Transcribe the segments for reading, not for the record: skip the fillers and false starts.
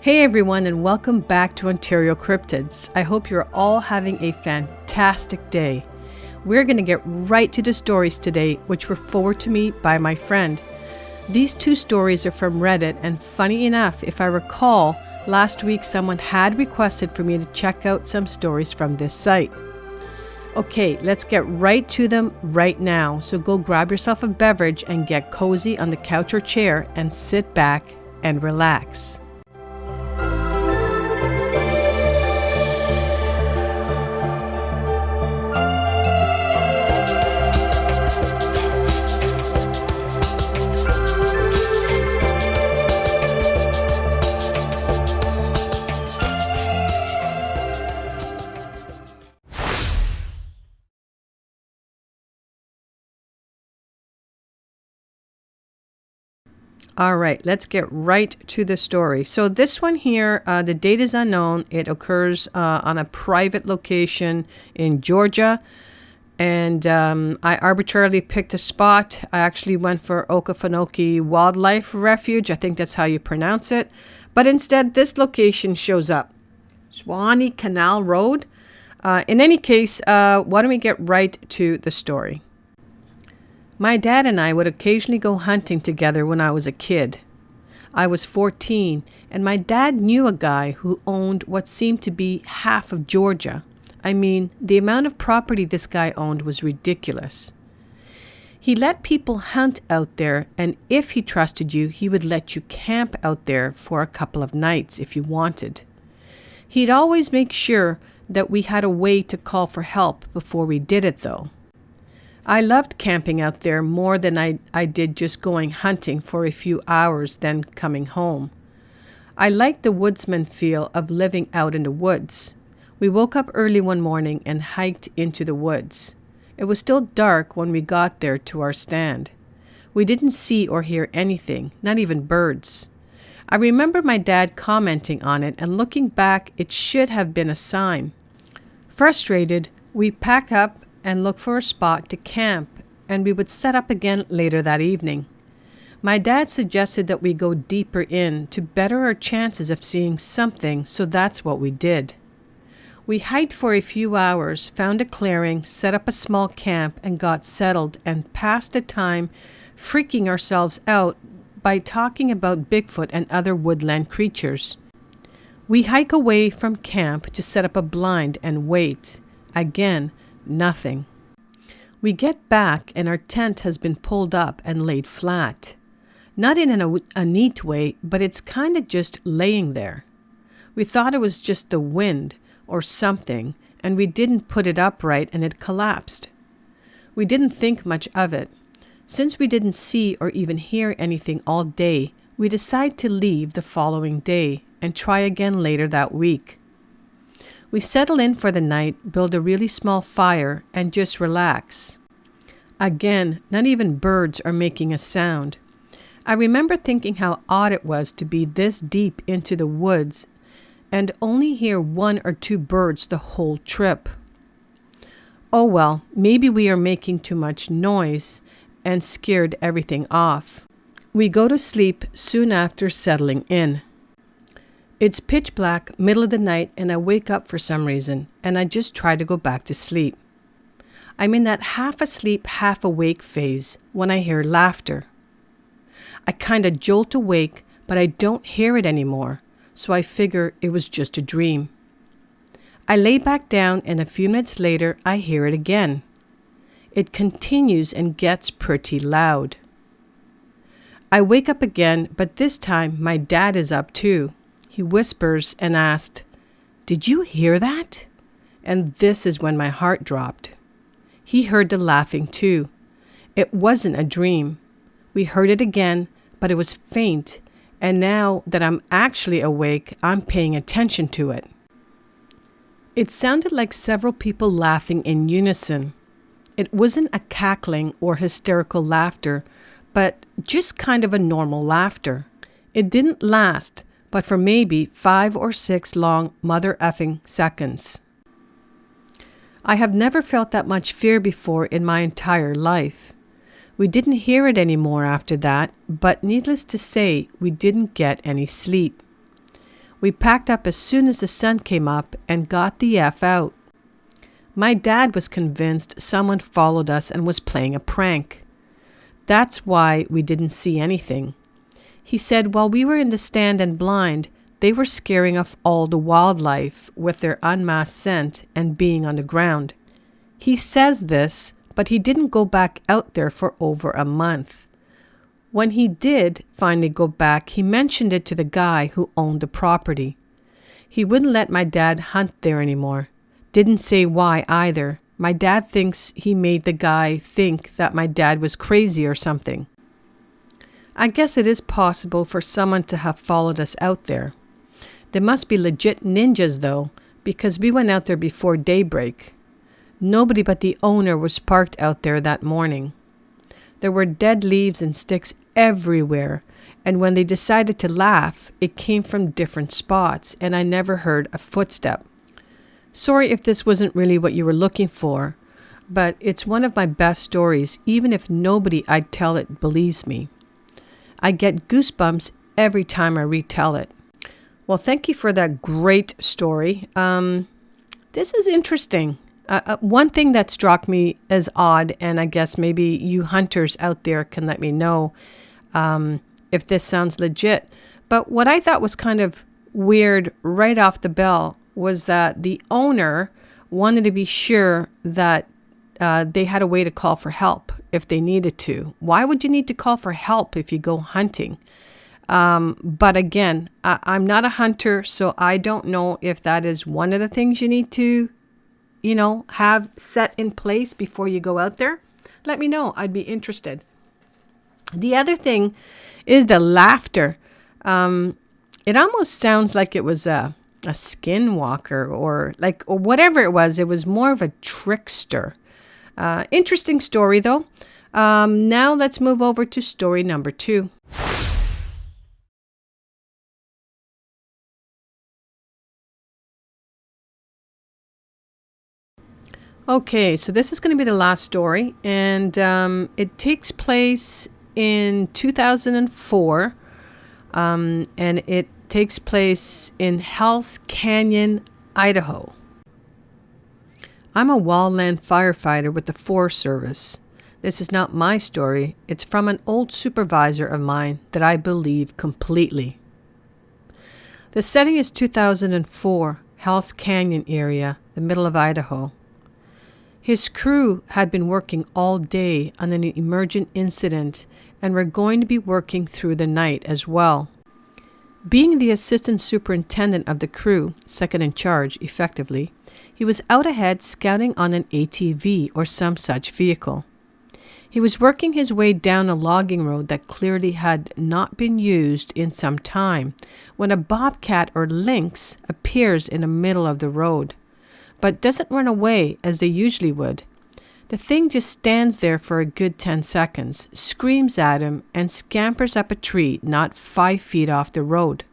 Hey everyone, and welcome back to OntarioCyrptids. I hope you're all having a fantastic day. We're going to get right to the stories today, which were forwarded to me by my friend. These two stories are from Reddit, and funny enough, if I recall, last week someone had requested for me to check out some stories from this site. Okay, let's get right to them right now. So go grab yourself a beverage and get cozy on the couch or chair and sit back and relax. All right, let's get right to the story. So this one here, the date is unknown. It occurs on a private location in Georgia. And I arbitrarily picked a spot. I actually went for Okefenokee Wildlife Refuge. I think that's how you pronounce it. But instead, this location shows up. Swanee Canal Road. In any case, why don't we get right to the story? My dad and I would occasionally go hunting together when I was a kid. I was 14, and my dad knew a guy who owned what seemed to be half of Georgia. I mean, the amount of property this guy owned was ridiculous. He let people hunt out there, and if he trusted you, he would let you camp out there for a couple of nights if you wanted. He'd always make sure that we had a way to call for help before we did it, though. I loved camping out there more than I did just going hunting for a few hours then coming home. I liked the woodsman feel of living out in the woods. We woke up early one morning and hiked into the woods. It was still dark when we got there to our stand. We didn't see or hear anything, not even birds. I remember my dad commenting on it, and looking back, it should have been a sign. Frustrated, we packed up and look for a spot to camp, and we would set up again later that evening. My dad suggested that we go deeper in to better our chances of seeing something, so that's what we did. We hiked for a few hours, found a clearing, set up a small camp, and got settled and passed the time freaking ourselves out by talking about Bigfoot and other woodland creatures. We hike away from camp to set up a blind and wait. Again, nothing. We get back and our tent has been pulled up and laid flat. Not in a neat way, but it's kind of just laying there. We thought it was just the wind or something, and we didn't put it upright and it collapsed. We didn't think much of it. Since we didn't see or even hear anything all day, we decided to leave the following day and try again later that week. We settle in for the night, build a really small fire, and just relax. Again, not even birds are making a sound. I remember thinking how odd it was to be this deep into the woods and only hear one or two birds the whole trip. Oh well, maybe we are making too much noise and scared everything off. We go to sleep soon after settling in. It's pitch black, middle of the night, and I wake up for some reason, and I just try to go back to sleep. I'm in that half asleep, half awake phase when I hear laughter. I kind of jolt awake, but I don't hear it anymore, so I figure it was just a dream. I lay back down, and a few minutes later, I hear it again. It continues and gets pretty loud. I wake up again, but this time my dad is up too. He whispers and asked, "Did you hear that?" And this is when my heart dropped. He heard the laughing too. It wasn't a dream. We heard it again, but it was faint, and now that I'm actually awake, I'm paying attention to it. It sounded like several people laughing in unison. It wasn't a cackling or hysterical laughter, but just kind of a normal laughter. It didn't last, but for maybe 5 or 6 long mother effing seconds. I have never felt that much fear before in my entire life. We didn't hear it anymore after that, but needless to say, we didn't get any sleep. We packed up as soon as the sun came up and got the F out. My dad was convinced someone followed us and was playing a prank. That's why we didn't see anything. He said while we were in the stand and blind, they were scaring off all the wildlife with their unmasked scent and being on the ground. He says this, but he didn't go back out there for over a month. When he did finally go back, he mentioned it to the guy who owned the property. He wouldn't let my dad hunt there anymore. Didn't say why either. My dad thinks he made the guy think that my dad was crazy or something. I guess it is possible for someone to have followed us out there. They must be legit ninjas though, because we went out there before daybreak. Nobody but the owner was parked out there that morning. There were dead leaves and sticks everywhere, and when they decided to laugh, it came from different spots, and I never heard a footstep. Sorry if this wasn't really what you were looking for, but it's one of my best stories, even if nobody I'd tell it believes me. I get goosebumps every time I retell it. Well, thank you for that great story. This is interesting. One thing that struck me as odd, and I guess maybe you hunters out there can let me know if this sounds legit, but what I thought was kind of weird right off the bell was that the owner wanted to be sure that they had a way to call for help if they needed to. Why would you need to call for help if you go hunting? But again, I'm not a hunter, so I don't know if that is one of the things you need to, have set in place before you go out there. Let me know. I'd be interested. The other thing is the laughter. It almost sounds like it was a skinwalker or whatever it was. It was more of a trickster. Interesting story though. Now let's move over to story number 2. Okay, so this is going to be the last story, and it takes place in 2004, and it takes place in Hell's Canyon, Idaho. I'm a wildland firefighter with the Forest Service. This is not my story. It's from an old supervisor of mine that I believe completely. The setting is 2004, Hell's Canyon area, the middle of Idaho. His crew had been working all day on an emergent incident and were going to be working through the night as well. Being the assistant superintendent of the crew, second in charge effectively, he was out ahead scouting on an ATV or some such vehicle. He was working his way down a logging road that clearly had not been used in some time when a bobcat or lynx appears in the middle of the road, but doesn't run away as they usually would. The thing just stands there for a good 10 seconds, screams at him, and scampers up a tree not 5 feet off the road.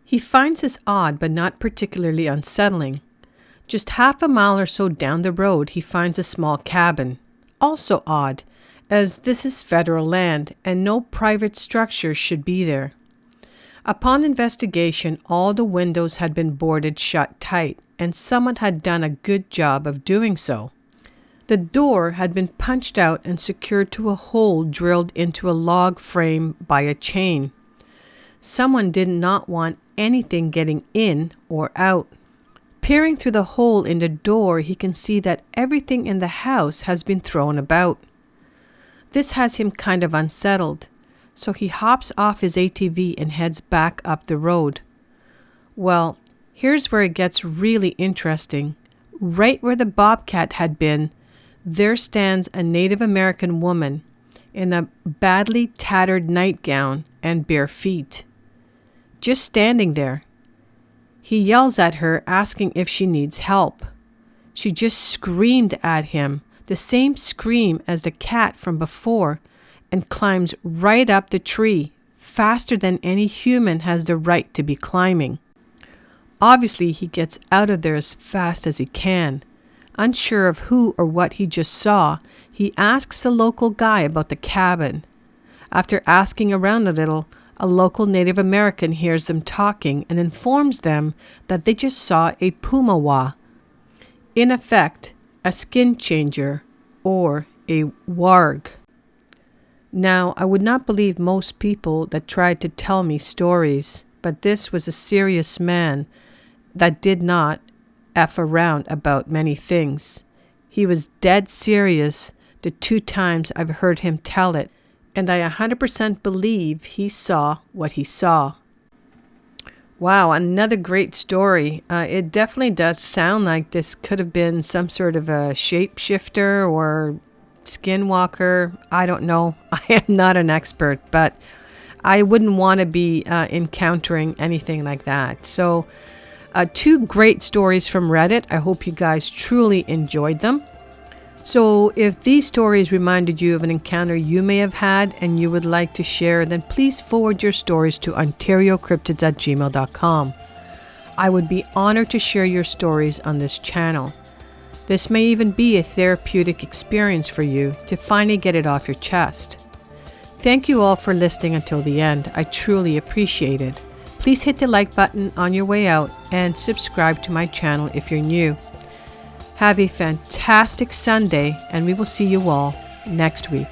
He finds this odd but not particularly unsettling. Just half a mile or so down the road, he finds a small cabin. Also odd, as this is federal land and no private structure should be there. Upon investigation, all the windows had been boarded shut tight, and someone had done a good job of doing so. The door had been punched out and secured to a hole drilled into a log frame by a chain. Someone did not want anything getting in or out. Peering through the hole in the door, he can see that everything in the house has been thrown about. This has him kind of unsettled, so he hops off his ATV and heads back up the road. Well, here's where it gets really interesting. Right where the bobcat had been, there stands a Native American woman in a badly tattered nightgown and bare feet. Just standing there. He yells at her, asking if she needs help. She just screamed at him, the same scream as the cat from before, and climbs right up the tree, faster than any human has the right to be climbing. Obviously, he gets out of there as fast as he can. Unsure of who or what he just saw, he asks a local guy about the cabin. After asking around a little, A local Native American hears them talking and informs them that they just saw a Pumawha, in effect, a skin changer or a warg. Now, I would not believe most people that tried to tell me stories, but this was a serious man that did not F around about many things. He was dead serious the 2 times I've heard him tell it, and I 100% believe he saw what he saw. Wow, another great story. It definitely does sound like this could have been some sort of a shapeshifter or skinwalker. I don't know. I am not an expert, but I wouldn't want to be encountering anything like that. So 2 great stories from Reddit. I hope you guys truly enjoyed them. So if these stories reminded you of an encounter you may have had and you would like to share, then please forward your stories to OntarioCryptids@gmail.com. I would be honored to share your stories on this channel. This may even be a therapeutic experience for you to finally get it off your chest. Thank you all for listening until the end. I truly appreciate it. Please hit the like button on your way out and subscribe to my channel if you're new. Have a fantastic Sunday, and we will see you all next week.